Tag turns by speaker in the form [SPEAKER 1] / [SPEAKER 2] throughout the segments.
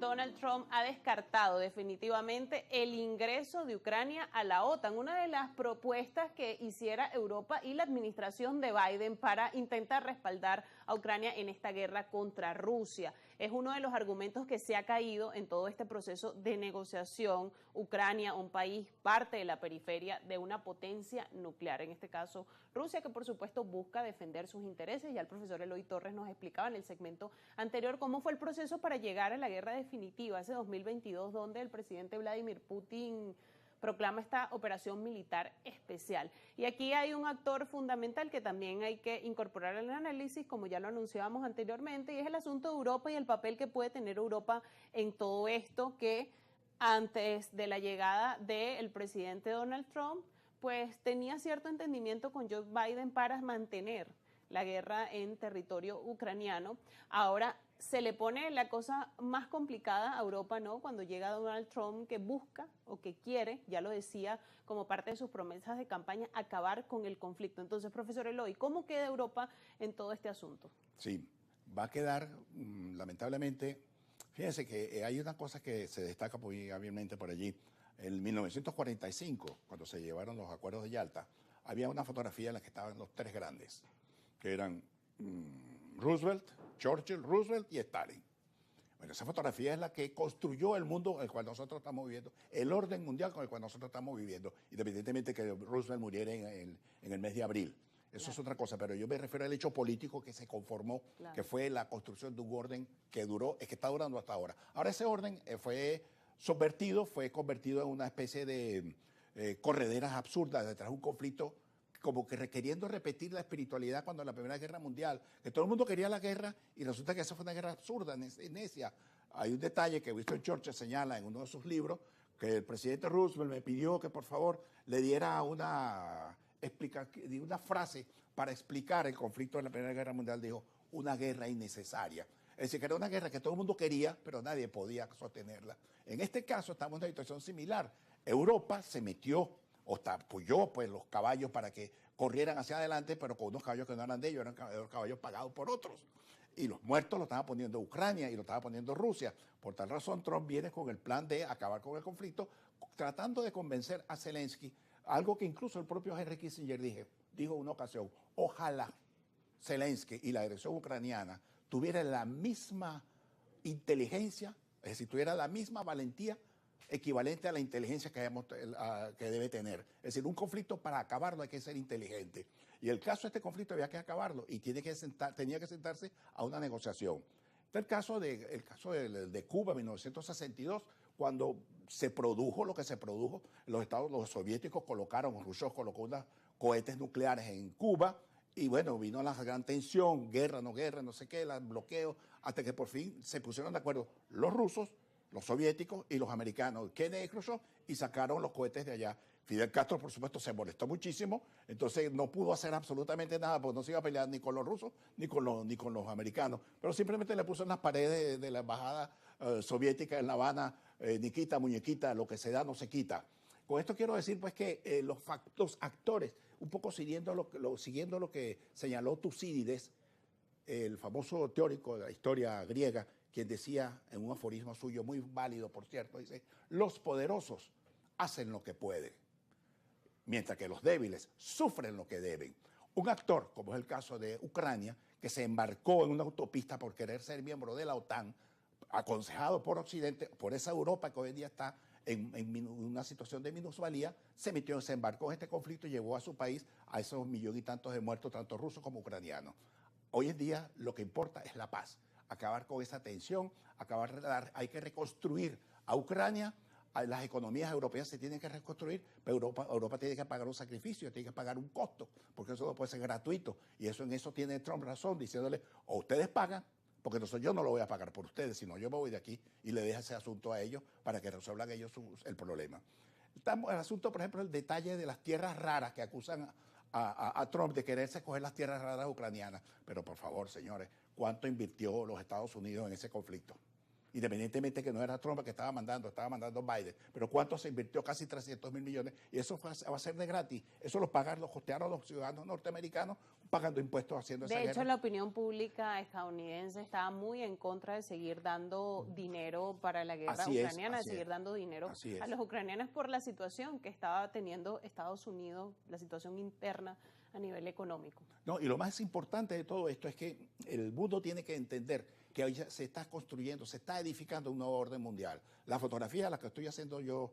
[SPEAKER 1] Donald Trump ha descartado definitivamente el ingreso de Ucrania a la OTAN, una de las propuestas que hiciera Europa y la administración de Biden para intentar respaldar a Ucrania en esta guerra contra Rusia. Es uno de los argumentos que se ha caído en todo este proceso de negociación. Ucrania, un país parte de la periferia de una potencia nuclear, en este caso Rusia, que por supuesto busca defender sus intereses. Ya el profesor Eloy Torres nos explicaba en el segmento anterior cómo fue el proceso para llegar a la guerra definitiva ese 2022, donde el presidente Vladimir Putin proclama esta operación militar especial. Y aquí hay un actor fundamental que también hay que incorporar al análisis, como ya lo anunciábamos anteriormente, y es el asunto de Europa y el papel que puede tener Europa en todo esto, que antes de la llegada del presidente Donald Trump, pues tenía cierto entendimiento con Joe Biden para mantener la guerra en territorio ucraniano. Ahora se le pone la cosa más complicada a Europa, ¿no? Cuando llega Donald Trump, que busca o que quiere, ya lo decía, como parte de sus promesas de campaña, acabar con el conflicto. Entonces, profesor Eloy, ¿cómo queda Europa en todo este asunto?
[SPEAKER 2] Sí, va a quedar, lamentablemente, fíjense que hay una cosa que se destaca muy hábilmente por allí. En 1945, cuando se llevaron los acuerdos de Yalta, había una fotografía en la que estaban los tres grandes, que eran Roosevelt, Churchill, Roosevelt y Stalin. Bueno, esa fotografía es la que construyó el mundo en el cual nosotros estamos viviendo, el orden mundial con el cual nosotros estamos viviendo, independientemente que Roosevelt muriera en el mes de abril. Eso es otra cosa, pero yo me refiero al hecho político que se conformó, que fue la construcción de un orden que duró, es que está durando hasta ahora. Ahora ese orden fue subvertido, fue convertido en una especie de correderas absurdas detrás de un conflicto como que requiriendo repetir la espiritualidad cuando en la Primera Guerra Mundial, que todo el mundo quería la guerra y resulta que esa fue una guerra absurda, necia. Hay un detalle que Winston Churchill señala en uno de sus libros, que el presidente Roosevelt me pidió que por favor le diera una frase para explicar el conflicto de la Primera Guerra Mundial. Dijo, una guerra innecesaria. Es decir, que era una guerra que todo el mundo quería, pero nadie podía sostenerla. En este caso estamos en una situación similar. Europa se metió o apoyó pues los caballos para que corrieran hacia adelante, pero con unos caballos que no eran de ellos, eran caballos pagados por otros. Y los muertos lo estaba poniendo Ucrania y lo estaba poniendo Rusia. Por tal razón, Trump viene con el plan de acabar con el conflicto, tratando de convencer a Zelensky, algo que incluso el propio Henry Kissinger dijo en una ocasión, ojalá Zelensky y la agresión ucraniana tuvieran la misma inteligencia, es decir, tuviera la misma valentía equivalente a la inteligencia que debe tener. Es decir, un conflicto para acabarlo hay que ser inteligente. Y el caso de este conflicto había que acabarlo y tenía que sentarse a una negociación. Está el caso de Cuba en 1962, cuando se produjo lo que se produjo. Los soviéticos Khrushchev colocó unos cohetes nucleares en Cuba. Y bueno, vino la gran tensión, guerra, no sé qué, el bloqueo, hasta que por fin se pusieron de acuerdo los rusos, los soviéticos y los americanos, Kennedy y Khrushchev, y sacaron los cohetes de allá. Fidel Castro, por supuesto, se molestó muchísimo, entonces no pudo hacer absolutamente nada, porque no se iba a pelear ni con los rusos ni con los americanos, pero simplemente le puso en las paredes de la embajada soviética en La Habana, Niquita, muñequita, lo que se da no se quita. Con esto quiero decir pues que los actores, un poco siguiendo lo que señaló Tucídides, el famoso teórico de la historia griega, quien decía en un aforismo suyo, muy válido por cierto, dice, los poderosos hacen lo que pueden, mientras que los débiles sufren lo que deben. Un actor, como es el caso de Ucrania, que se embarcó en una autopista por querer ser miembro de la OTAN, aconsejado por Occidente, por esa Europa que hoy en día está en una situación de minusvalía, se embarcó en este conflicto y llevó a su país a esos millón y tantos de muertos, tanto rusos como ucranianos. Hoy en día lo que importa es la paz, acabar con esa tensión, hay que reconstruir a Ucrania, las economías europeas se tienen que reconstruir, pero Europa tiene que pagar un sacrificio, tiene que pagar un costo, porque eso no puede ser gratuito. Y en eso tiene Trump razón, diciéndole, o ustedes pagan, porque yo no lo voy a pagar por ustedes, sino yo me voy de aquí y le dejo ese asunto a ellos para que resuelvan ellos el problema. El asunto, por ejemplo, el detalle de las tierras raras que acusan a Trump de quererse coger las tierras raras ucranianas. Pero por favor, señores, ¿cuánto invirtió los Estados Unidos en ese conflicto? independientemente que no era Trump el que estaba mandando Biden. Pero ¿cuánto se invirtió? Casi 300.000 millones. Y eso va a ser de gratis. Eso lo costearon los ciudadanos norteamericanos pagando impuestos haciendo esa guerra.
[SPEAKER 1] De hecho, la opinión pública estadounidense estaba muy en contra de seguir dando dinero para la guerra ucraniana, de seguir dando dinero a los ucranianos por la situación que estaba teniendo Estados Unidos, la situación interna a nivel económico.
[SPEAKER 2] No, y lo más importante de todo esto es que el mundo tiene que entender que hoy se está construyendo, se está edificando un nuevo orden mundial. La fotografía a la que estoy haciendo yo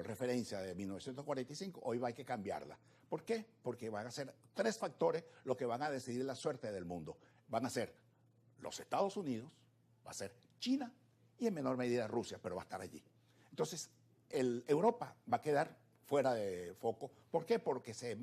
[SPEAKER 2] referencia de 1945, hoy va a hay que cambiarla. ¿Por qué? Porque van a ser 3 factores los que van a decidir la suerte del mundo. Van a ser los Estados Unidos, va a ser China y en menor medida Rusia, pero va a estar allí. Entonces, Europa va a quedar fuera de foco. ¿Por qué? Porque se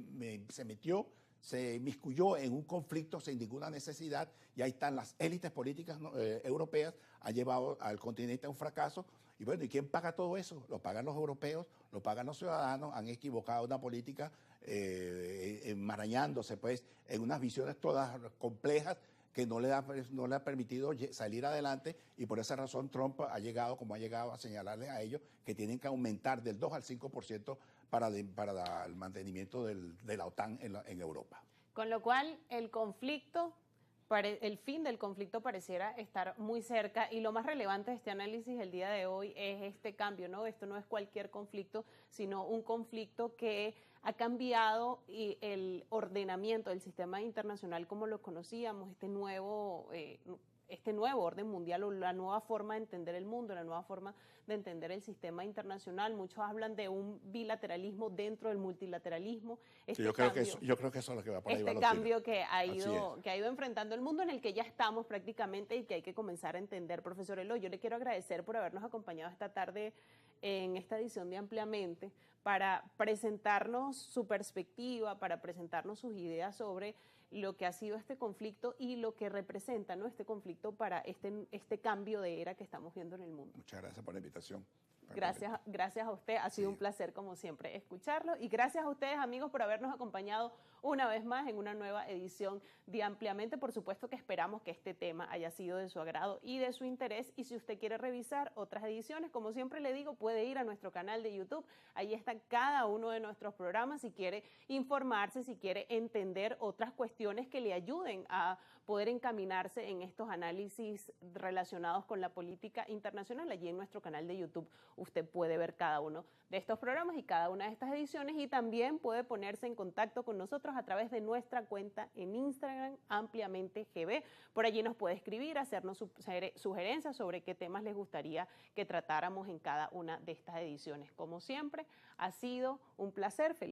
[SPEAKER 2] inmiscuyó en un conflicto sin ninguna necesidad y ahí están las élites políticas europeas, ha llevado al continente a un fracaso. Y bueno, ¿y quién paga todo eso? Lo pagan los europeos, lo pagan los ciudadanos, han equivocado una política enmarañándose pues en unas visiones todas complejas que no le ha permitido salir adelante, y por esa razón Trump ha llegado, como ha llegado, a señalarles a ellos que tienen que aumentar del 2 al 5% para el mantenimiento de la OTAN en Europa.
[SPEAKER 1] Con lo cual, el fin del conflicto pareciera estar muy cerca, y lo más relevante de este análisis el día de hoy es este cambio, ¿no? Esto no es cualquier conflicto, sino un conflicto que ha cambiado el ordenamiento del sistema internacional como lo conocíamos, este nuevo orden mundial, o la nueva forma de entender el mundo, la nueva forma de entender el sistema internacional. Muchos hablan de un bilateralismo dentro del multilateralismo.
[SPEAKER 2] Yo creo que eso es lo que va por ahí.
[SPEAKER 1] Este cambio que ha ido enfrentando el mundo, en el que ya estamos prácticamente y que hay que comenzar a entender. Profesor Eloy, yo le quiero agradecer por habernos acompañado esta tarde en esta edición de Ampliamente para presentarnos su perspectiva, para presentarnos sus ideas sobre lo que ha sido este conflicto y lo que representa, ¿no?, este conflicto para este cambio de era que estamos viendo en el mundo.
[SPEAKER 2] Muchas gracias por la invitación.
[SPEAKER 1] Gracias a usted, ha sido un placer como siempre escucharlo, y gracias a ustedes, amigos, por habernos acompañado una vez más en una nueva edición de Ampliamente. Por supuesto que esperamos que este tema haya sido de su agrado y de su interés, y si usted quiere revisar otras ediciones, como siempre le digo, puede ir a nuestro canal de YouTube, ahí está cada uno de nuestros programas, si quiere informarse, si quiere entender otras cuestiones que le ayuden a poder encaminarse en estos análisis relacionados con la política internacional. Allí en nuestro canal de YouTube usted puede ver cada uno de estos programas y cada una de estas ediciones, y también puede ponerse en contacto con nosotros a través de nuestra cuenta en Instagram, Ampliamente GB. Por allí nos puede escribir, hacernos sugerencias sobre qué temas les gustaría que tratáramos en cada una de estas ediciones. Como siempre, ha sido un placer. Feliz